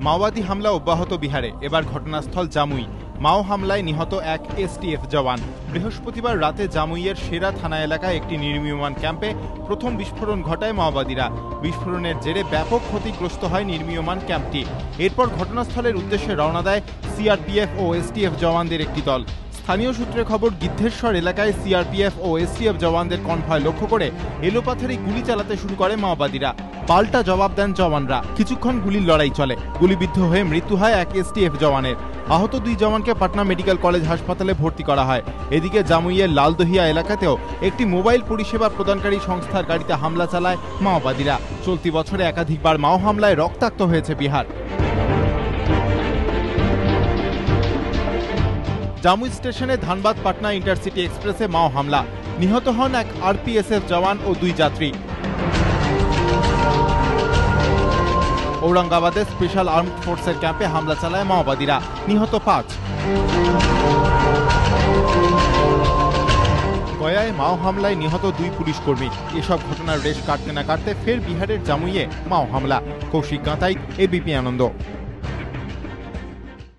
মাওবাদী হামলা অব্যাহত বিহারে, এবার ঘটনাস্থল জামুই। মাও হামলায় নিহত এক এসটিএফ জওয়ান। বৃহস্পতিবার রাতে জামুইয়ের সেরা থানা এলাকায় একটি নির্মীয়মান ক্যাম্পে প্রথম বিস্ফোরণ ঘটায় মাওবাদীরা। বিস্ফোরণের জেরে ব্যাপক ক্ষতিগ্রস্ত হয় নির্মীয়মান ক্যাম্পটি। এরপর ঘটনাস্থলের উদ্দেশ্যে রওনা দেয় সিআরপিএফ ও এসটিএফ জওয়ানদের একটি দল। স্থানীয় সূত্রে খবর, গিদ্ধেশ্বর এলাকায় সিআরপিএফ ও এসটিএফ জওয়ানদের কনভয় লক্ষ্য করে এলোপাথারি গুলি চালাতে শুরু করে মাওবাদীরা। পাল্টা জবাব দেন জওয়ানরা। কিছুক্ষণ গুলির লড়াই চলে। গুলিবিদ্ধ হয়ে মৃত্যু হয় এক এসটিএফ জওয়ানের। আহত দুই জওয়ানকে পাটনা মেডিকেল কলেজ হাসপাতালে ভর্তি করা হয়। এদিকে জামুইয়ের লালদহিয়া এলাকাতেও একটি মোবাইল পরিষেবা প্রদানকারী সংস্থার গাড়িতে হামলা চালায় মাওবাদীরা। চলতি বছরে একাধিকবার মাও হামলায় রক্তাক্ত হয়েছে বিহার। জামুই স্টেশনে ধানবাদ পাটনা ইন্টারসিটি এক্সপ্রেসে মাও হামলা। নিহত হন এক আরপিএসএফ জওয়ান ও দুই যাত্রী। ঔরঙ্গাবাদে স্পেশাল আর্মড ফোর্সের ক্যাম্পে হামলা চালায় মাওবাদীরা। নিহত 5। গয়ায় মাও হামলায় নিহত 2 পুলিশ কর্মী। এসব ঘটনার রেশ কাটতে না কাটতে ফের বিহারের জামুইয়ে মাও হামলা। কৌশিক গাঁতাই, এবিপি আনন্দ।